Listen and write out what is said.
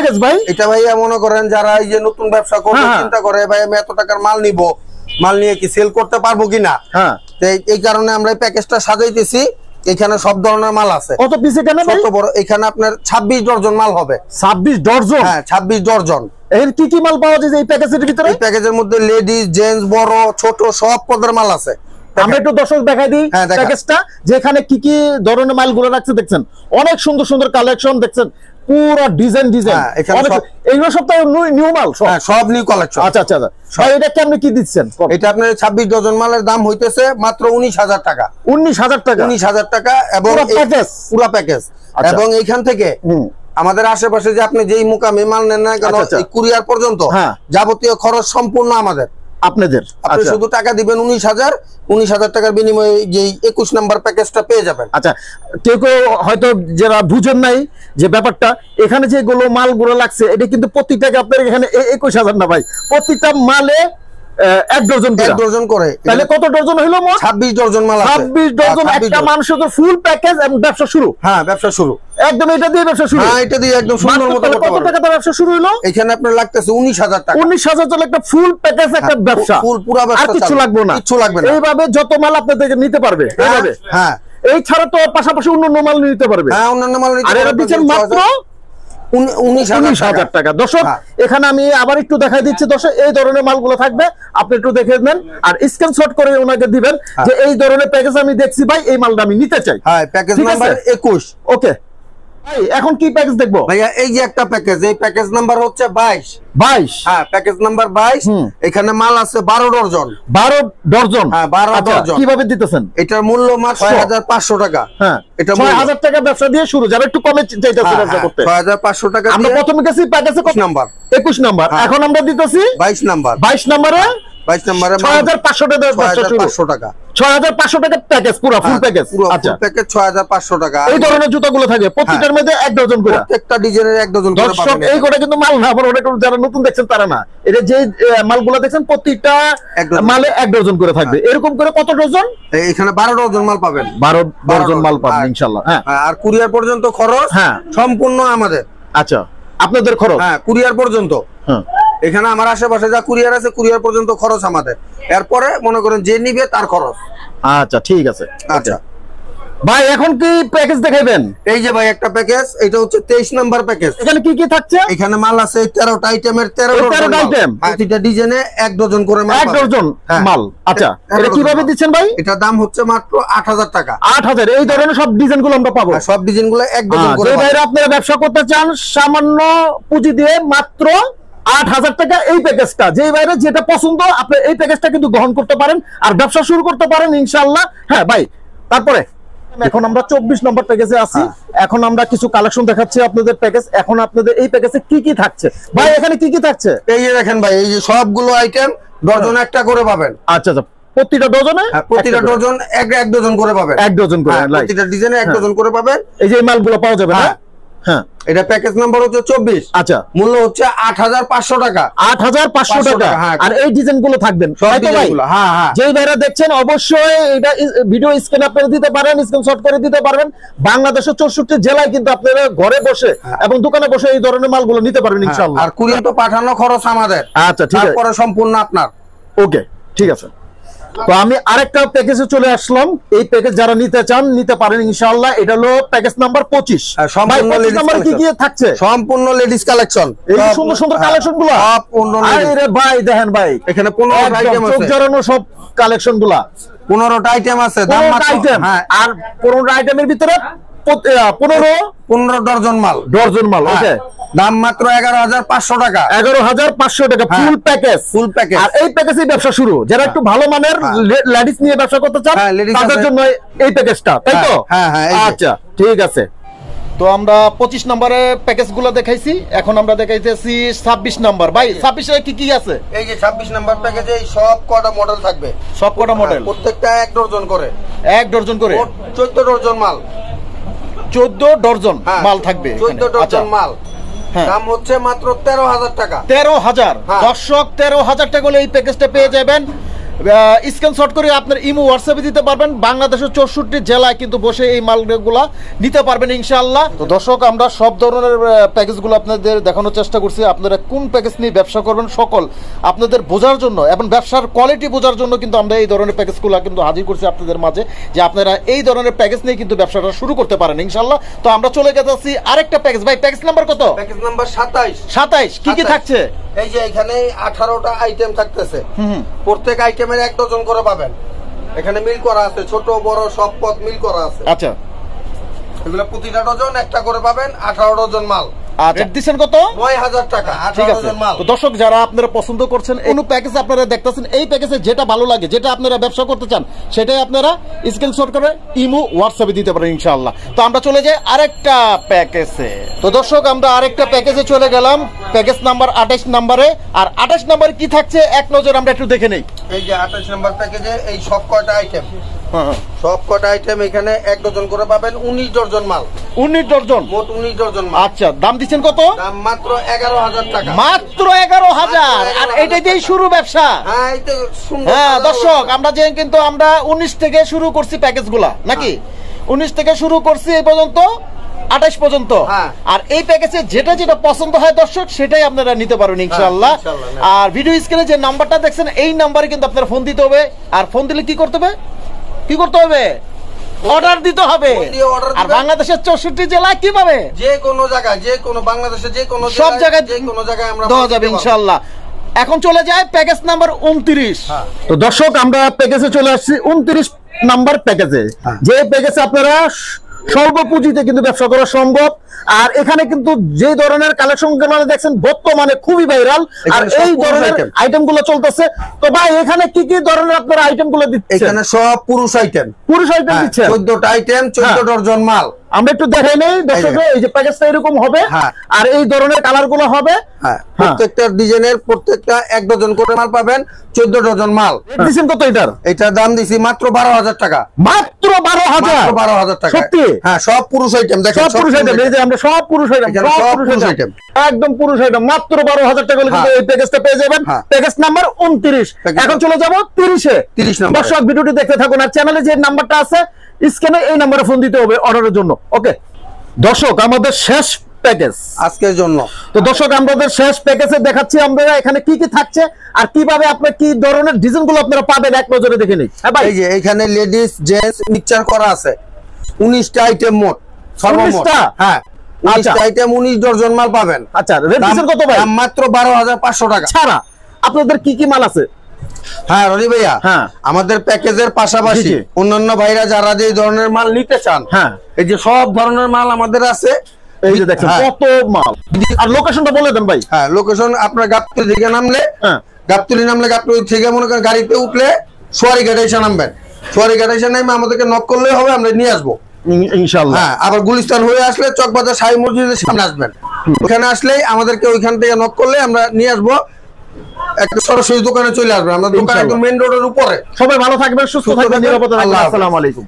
Package ভাই? এটা ভাই মনে করেন যারা এই যে নতুন ব্যবসা করতে চিন্তা করে ভাই আমি এত টাকার মাল নিব, মাল নিয়ে কি সেল করতে পারবো কিনা, এই কারণে আমরা এই প্যাকেজটা সাজাইতেছি। এখানে সব ধরনের মাল আছে। কত পিস এখানে ভাই? ছোট বড় এখানে আপনার 26 ডজন মাল হবে। 26 ডজন? হ্যাঁ 26 ডজন। এর কি কি মাল পাওয়া যায় এই প্যাকেজের ভিতরে? এই প্যাকেজের মধ্যে লেডিস, জেন্টস, বড় ছোট সব পদের মাল আছে। আমরা একটু দর্শক দেখাই দিই প্যাকেজটা, যেখানে কি কি ধরনের মালগুলো রাখছে দেখছেন। অনেক সুন্দর সুন্দর কালেকশন দেখছেন, পুরো ডিজাইন। এইগুলো সব তো নিউ মাল, সব নিউ কালেকশন। আচ্ছা আচ্ছা। এটা কেমনে কি দিচ্ছেন? এটা আপনার 26 ডজন মালের দাম হইতেছে মাত্র 19,000 টাকা। 19,000 টাকা? 19,000 টাকা এবং পুরো প্যাকেজ। এবং এইখান থেকে আমাদের আশেপাশে যে আপনি যেই মুকামে মাল নেন না কেন, কুরিয়ার পর্যন্ত যাবতীয় খরচ সম্পূর্ণ আমাদের, আপনাদের। আপনি শুধু টাকা দিবেন 19,000 টাকার বিনিময়ে যে 21 নাম্বার প্যাকেজটা পেয়ে যাবেন। আচ্ছা, কেউ কেউ হয়তো যারা বুঝেন নাই যে ব্যাপারটা, এখানে যেগুলো মালগুলো লাগছে এটা কিন্তু প্রত্যেকটাকে আপনার এখানে 21,000 না ভাই, প্রত্যেকটা মালে 1 ডজন করে। তাহলে কত ডজন হলো? 26 ডজন মাল আছে। 26 ডজন একটা মানুষের তো ফুল প্যাকেজ এবং ব্যবসা শুরু। হ্যাঁ ব্যবসা শুরু একদম, এটা দিয়ে ব্যবসা শুরু। হ্যাঁ এটা দিয়ে একদম সুন্দর মতো করতে পারবেন। কত টাকা দিয়ে ব্যবসা শুরু হলো? এখানে আপনার লাগতেছে 19,000 টাকা। 19,000 টাকা একটা ফুল প্যাকেজ, একটা ব্যবসা, ফুল পুরো ব্যবসা। আর কিছু লাগবে না, কিছু লাগবে না। এইভাবে যত মাল আপনাদের নিতে পারবে এইভাবে। হ্যাঁ এই ছাড়া তো পাশাপাশি অন্যান্য মাল নিতে পারবে। হ্যাঁ অন্যান্য মাল নিতে পারবে। আর এটা দিচ্ছেন মাত্র 19,000 টাকা। দর্শক এখানে আমি আবার একটু দেখাই দিচ্ছি দর্শক, এই ধরনের মালগুলো থাকবে, আপনি একটু দেখে নেন আর স্ক্রিনশট করে ওনাকে দিবেন যে এই ধরনের প্যাকেজ আমি দেখছি ভাই, এই মালটা আমি নিতে চাই। হ্যাঁ প্যাকেজ নাম্বার 21। ওকে ভাই, এখন কি প্যাকেজ দেখবো ভাইয়া? এই যে একটা প্যাকেজ, এই প্যাকেজ নাম্বার হচ্ছে 22। হ্যাঁ প্যাকেজ নাম্বার 22। এখানে মাল আছে 12 ডজন। 12 ডজন? হ্যাঁ 12 ডজন। কিভাবে দিতেছেন? এটার মূল্য মাত্র 6,500 টাকা। হ্যাঁ এটা 6,000 টাকা ব্যবসা দিয়ে শুরু, যারা একটু কমে চাইতেছে ব্যবসা করতে। 6,500 টাকা আমরা প্রথমে গেছি প্যাকেজে 21 নাম্বার। 21 নাম্বার, এখন আমরা দিতেছি 22 নাম্বার। 22 নাম্বারে 22 নম্বরে 6,500 টাকা ব্যবসা শুরু। 6,500 টাকা। 6,500 টাকা প্যাকেজ, পুরো ফুল প্যাকেজ। আচ্ছা প্যাকেজ 6,500 টাকা। এই ধরনের জুতাগুলো থাকে প্রত্যেকটার মধ্যে 1 ডজন করে, প্রত্যেকটা ডিজাইনের 1 ডজন করে পাবেন। দর্শক এই গোটা কিন্তু মাল না, আবার ওটা যারা নতুন দেখছেন তারা না, এটা যে মালগুলো দেখছেন প্রত্যেকটা মালে 1 ডজন করে থাকবে। এরকম করে কত ডজন? এখানে 12 ডজন মাল পাবেন। 12 ডজন মাল পাবেন ইনশাআল্লাহ। হ্যাঁ আর কুরিয়ার পর্যন্ত খরচ সম্পূর্ণ আমাদের। আচ্ছা আপনাদের খরচ? হ্যাঁ কুরিয়ার পর্যন্ত। হ্যাঁ এখানে আমার আশেপাশে যা কুরিয়ার আছে কুরিয়ার পর্যন্ত খরচ আমাদের, এরপরে মনে করেন যে নিবে তার খরচ। আচ্ছা ঠিক আছে। আচ্ছা ভাই এখন কি প্যাকেজ দেখাইবেন? এই যে ভাই একটা প্যাকেজ, এটা হচ্ছে 23 নাম্বার প্যাকেজ। এখানে কি কি থাকছে? এখানে মাল আছে 13টা আইটেমের 13 আইটেম, প্রতিটা ডিজাইনে 1 ডজন করে মাল। 1 ডজন মাল। আচ্ছা এটা কিভাবে দিচ্ছেন ভাই? এটা দাম হচ্ছে মাত্র 8,000 টাকা। 8,000। এই ধরনের সব ডিজাইনগুলো আমরা পাবো? সব ডিজাইনগুলো 1 ডজন করে। যে ভাইরা আপনারা ব্যবসা করতে চান সামান্য পুঁজি দিয়ে মাত্র 8,000 টাকা এই প্যাকেজটা, যে বাইরে যেটা পছন্দ আপনি এই প্যাকেজটা কিন্তু গ্রহণ করতে পারেন আর ব্যবসা শুরু করতে পারেন ইনশাআল্লাহ। হ্যাঁ ভাই, তারপরে এখন আমরা 24 নম্বর প্যাকেজে আছি। এখন আমরা কিছু কালেকশন দেখাচ্ছি আপনাদের প্যাকেজ। এখন আপনাদের এই প্যাকেজে কি কি থাকছে ভাই? এখানে কি কি থাকছে? এই যে দেখেন ভাই, এই যে সবগুলো আইটেম ডজন একটা করে পাবেন। আচ্ছা আচ্ছা, প্রতিটা ডজনে? প্রতিটা ডজন 1 ডজন করে পাবেন। 1 ডজন করে, প্রতিটা ডিজাইনে 1 ডজন করে পাবেন। এই যে মালগুলো পাওয়া যাবে না? হ্যাঁ এটা প্যাকেজ নাম্বার হচ্ছে 24। আচ্ছা মূল্য হচ্ছে 8,500 টাকা। 8,500 টাকা। আর এই ডিজাইনগুলো থাকবেন সব ডিজাইনগুলো। হ্যাঁ হ্যাঁ, যেই ভাইরা দেখছেন অবশ্যই এটা ভিডিও স্ক্রিন আপনারা দিতে পারেন, স্ক্রিনশট করে দিতে পারবেন। বাংলাদেশের 64 জেলায় কিন্তু আপনারা ঘরে বসে এবং দোকানে বসে এই ধরনের মালগুলো নিতে পারবেন ইনশাআল্লাহ। আর কুরিয়ার তো পাঠানো খরচ আমাদের। আচ্ছা ঠিক আছে, তারপরে সম্পূর্ণ আপনার। ওকে ঠিক আছে। তো আমি আরেকটা প্যাকেজে চলে আসলাম। এই প্যাকেজ যারা নিতে চান নিতে পারেন ইনশাআল্লাহ। এটা হলো প্যাকেজ নাম্বার 25। সম্পূর্ণ লেডিস নাম্বার কি কি থাকছে? সম্পূর্ণ লেডিস কালেকশন। এই সুন্দর সুন্দর কালেকশনগুলো সম্পূর্ণ লেডিস। আরে ভাই দেখেন ভাই, এখানে 15টা আইটেম আছে। চোখ জড়ানো সব কালেকশনগুলো। 15টা আইটেম আছে, দাম মাত্র। হ্যাঁ, আর 15টা আইটেমের ভিতরে 15 ডজন মাল। ডজন মাল। ওকে, দাম মাত্র 11,500 টাকা। 11,500 টাকা ফুল প্যাকেজ। Full package. আর এই প্যাকেজে ব্যবসা শুরু, যারা একটু ভালো মানের লেডিস নিয়ে ব্যবসা করতে চান তাদের জন্য এই প্যাকেজটা, তাই তো? হ্যাঁ হ্যাঁ, আচ্ছা ঠিক আছে। তো আমরা 25 নম্বরের প্যাকেজগুলো দেখাইছি, এখন আমরা দেখাইতেছি 26 নাম্বার। ভাই 26 এ কি কি আছে? এই যে 26 নাম্বার প্যাকেজে সব কটা মডেল থাকবে। সব কটা মডেল? প্রত্যেকটা 1 ডজন করে। 1 ডজন করে 14 ডজন মাল। 14 ডজন মাল থাকবে। 14 ডজন মাল। দাম হচ্ছে মাত্র 13,000 টাকা। 13,000। দর্শক 13,000 টাকা হলে এই প্যাকেজটা পেয়ে যাবেন। স্ক্রিনশট করে আপনার ইমো হোয়াটসঅ্যাপে দিতে পারবেন। বাংলাদেশের 64 জেলায় কিন্তু বসে এই মালগুলা নিতে পারবেন ইনশাআল্লাহ। তো দর্শক, আমরা সব ধরনের প্যাকেজগুলো আপনাদের দেখানোর চেষ্টা করছি। আপনারা কোন প্যাকেজ নিয়ে ব্যবসা করবেন সকল আপনাদের বোঝার জন্য এবং ব্যবসার কোয়ালিটি বোঝার জন্য কিন্তু আমরা এই ধরনের প্যাকেজগুলো কিন্তু হাজির করছি আপনাদের মাঝে, যে আপনারা এই ধরনের প্যাকেজ নিয়ে কিন্তু ব্যবসাটা শুরু করতে পারেন ইনশাআল্লাহ। তো আমরা চলে যাচ্ছি আরেকটা প্যাকেজ। ভাই প্যাকেজ নাম্বার কত? Package number 27। 27 কি কি থাকছে? এই যে এখানে 18টা আইটেম থাকতেছে। প্রত্যেক আইটেমের 1 ডজন করে পাবেন। এখানে মিল করা আছে, ছোট বড় সব পদ মিল করা আছে। আচ্ছা, এগুলা প্রতিটা ডজন একটা করে পাবেন, 18 ডজন মাল। আচ্ছা, দিচ্ছেন কত? 9000 টাকা 18 ডজন মাল। তো দর্শক, যারা আপনারা পছন্দ করছেন কোন প্যাকেজ আপনারা দেখতেছেন, এই প্যাকেজে যেটা ভালো লাগে, যেটা আপনারা ব্যবসা করতে চান, সেটাই আপনারা স্ক্রিনশট করে ইমো হোয়াটসঅ্যাপে দিতে পারেন ইনশাআল্লাহ। তো আমরা চলে যাই আরেকটা প্যাকেজে। তো দর্শক, আমরা আরেকটা প্যাকেজে চলে গেলাম, প্যাকেজ নাম্বার 28 নম্বরে। আর 28 নম্বরে কি থাকছে এক নজর আমরা একটু দেখে নেই। এই যে 28 নম্বর প্যাকেজে এই সব কয়টা আইটেম, সব কয়টা আইটেম এখানে 1 ডজন করে পাবেন, 19 ডজন মাল। 19 ডজন, মোট 19 ডজন মাল। আচ্ছা, দাম দিচ্ছেন কত? দাম মাত্র 11000 টাকা। মাত্র 11000। আর এটা দিয়েই শুরু ব্যবসা। হ্যাঁ, এই তো সুন্দর। হ্যাঁ দর্শক, আমরা যে কিন্তু আমরা 19 থেকে শুরু করছি প্যাকেজগুলা, নাকি 19 থেকে শুরু করছি এই পর্যন্ত 28 পর্যন্ত। আর এই প্যাকেজে যেটা যেটা পছন্দ হয় দর্শক, সেটাই আপনারা নিতে পারবেন ইনশাআল্লাহ। আর ভিডিও স্ক্রিনে যে নাম্বারটা দেখছেন, এই নাম্বারে কিন্তু আপনারা ফোন দিতে হবে। আর ফোন দিলে কি করতে হবে? কি করতে হবে? অর্ডার দিতে হবে। আর বাংলাদেশের 64 জেলায় কিভাবে? যে কোনো জায়গায়, যে কোনো বাংলাদেশের যে কোনো সব জায়গায়, যে কোনো জায়গায় আমরা দেওয়া যাবে ইনশাআল্লাহ। এখন চলে যায় প্যাকেজ নাম্বার 29। তো দর্শক, আমরা প্যাকেজে চলে আসছি 29 নাম্বার প্যাকেজে। যে প্যাকেজে আপনারা স্বল্প পুঁজিতে কিন্তু ব্যবসা করা সম্ভব। আর এখানে কিন্তু যে ধরনের কালেকশন গুলো দেখছেন বর্তমানে খুবই ভাইরাল, আর এই ধরনের আইটেম গুলো চলতেছে। তো ভাই, এখানে কি কি ধরনের আপনারা আইটেম গুলো দিচ্ছেন? এখানে সব পুরুষ আইটেম, পুরুষ আইটেম দিচ্ছেন। 14টা আইটেম, 14 ডজন মাল। আমরা একটু দেখাই নেই দর্শক, এই যে প্যাকেজটা এরকম হবে, আর এই ধরনের কালার গুলো হবে। প্রত্যেকটা ডিজাইনের প্রত্যেকটা 1 ডজন করে মাল পাবেন, 14 ডজন মাল। দিচ্ছেন কত এটার? এটার দাম দিছি মাত্র 12000 টাকা। মাত্র 12000 টাকা। সত্যি? হ্যাঁ, সব পুরুষ আইটেম দেখেন, সব পুরুষ আইটেম। এই যে আমরা সব পুরুষ আইটেম, সব পুরুষ আইটেম, একদম পুরুষ আইটেম। মাত্র 12000 টাকা হলে কিন্তু এই প্যাকেজটা পেয়ে যাবেন। Package number 29। এখন চলে যাব 30-এ। 30 নাম্বার। দর্শক, ভিডিওটি দেখতে থাকুন। আর চ্যানেলে যে নাম্বারটা আছে স্ক্রিনে, এই নাম্বারে ফোন দিতে হবে অর্ডারের জন্য। ওকে দর্শক, আমাদের শেষ প্যাকেজ আজকের জন্য। তো দর্শক, আমাদের শেষ প্যাকেজে দেখাচ্ছি আমরা এখানে কি কি থাকছে আর কিভাবে আপনারা কি ধরনের ডিজাইনগুলো আপনারা পাবেন, এক নজরে দেখে নিন। হ্যাঁ ভাই, এই যে এখানে লেডিস জেন্টস মিক্সচার করা আছে, 19টা আইটেম মোট, সর্বমোট। হ্যাঁ, 19টা আইটেম, 19 ডজন মাল পাবেন। আচ্ছা, রেট দিচ্ছেন কত ভাই? মাত্র 12500 টাকা ছাড়া। আপনাদের কি কি মাল আছে? হ্যাঁ রনি ভাইয়া, আমাদের প্যাকেজের পাশাপাশি অন্যান্য ভাইরা যারা যে ধরনের মাল নিতে চান, এই যে সব ধরনের মাল আমাদের আছে। এই যে দেখেন কত মাল। আর লোকেশনটা বলে দেন ভাই। হ্যাঁ, লোকেশন আপনার গাবতলী থেকে নামলে, গাবতলী থেকে মনে করেন গাড়িতে উঠলে সোয়ারিঘাটে এসে নামবেন। সোয়ারিঘাটে এসে নামে আমাদেরকে নক করলেই হবে, আমরা নিয়ে আসবো ইনশাআল্লাহ। হ্যাঁ, আবার গুলিস্তান হয়ে আসলে চকবাজার শাহী মসজিদের সামনে আসবেন। ওখানে আসলেই আমাদেরকে ওইখান থেকে নক করলে আমরা নিয়ে আসবো, একটা সরাসরি দোকানে চলে আসবেন। আমরা দোকান একদম মেইন রোডের উপরে। সবাই ভালো থাকবেন, সুস্থ থাকবেন, নিরাপদে থাকবেন। আসসালামু আলাইকুম।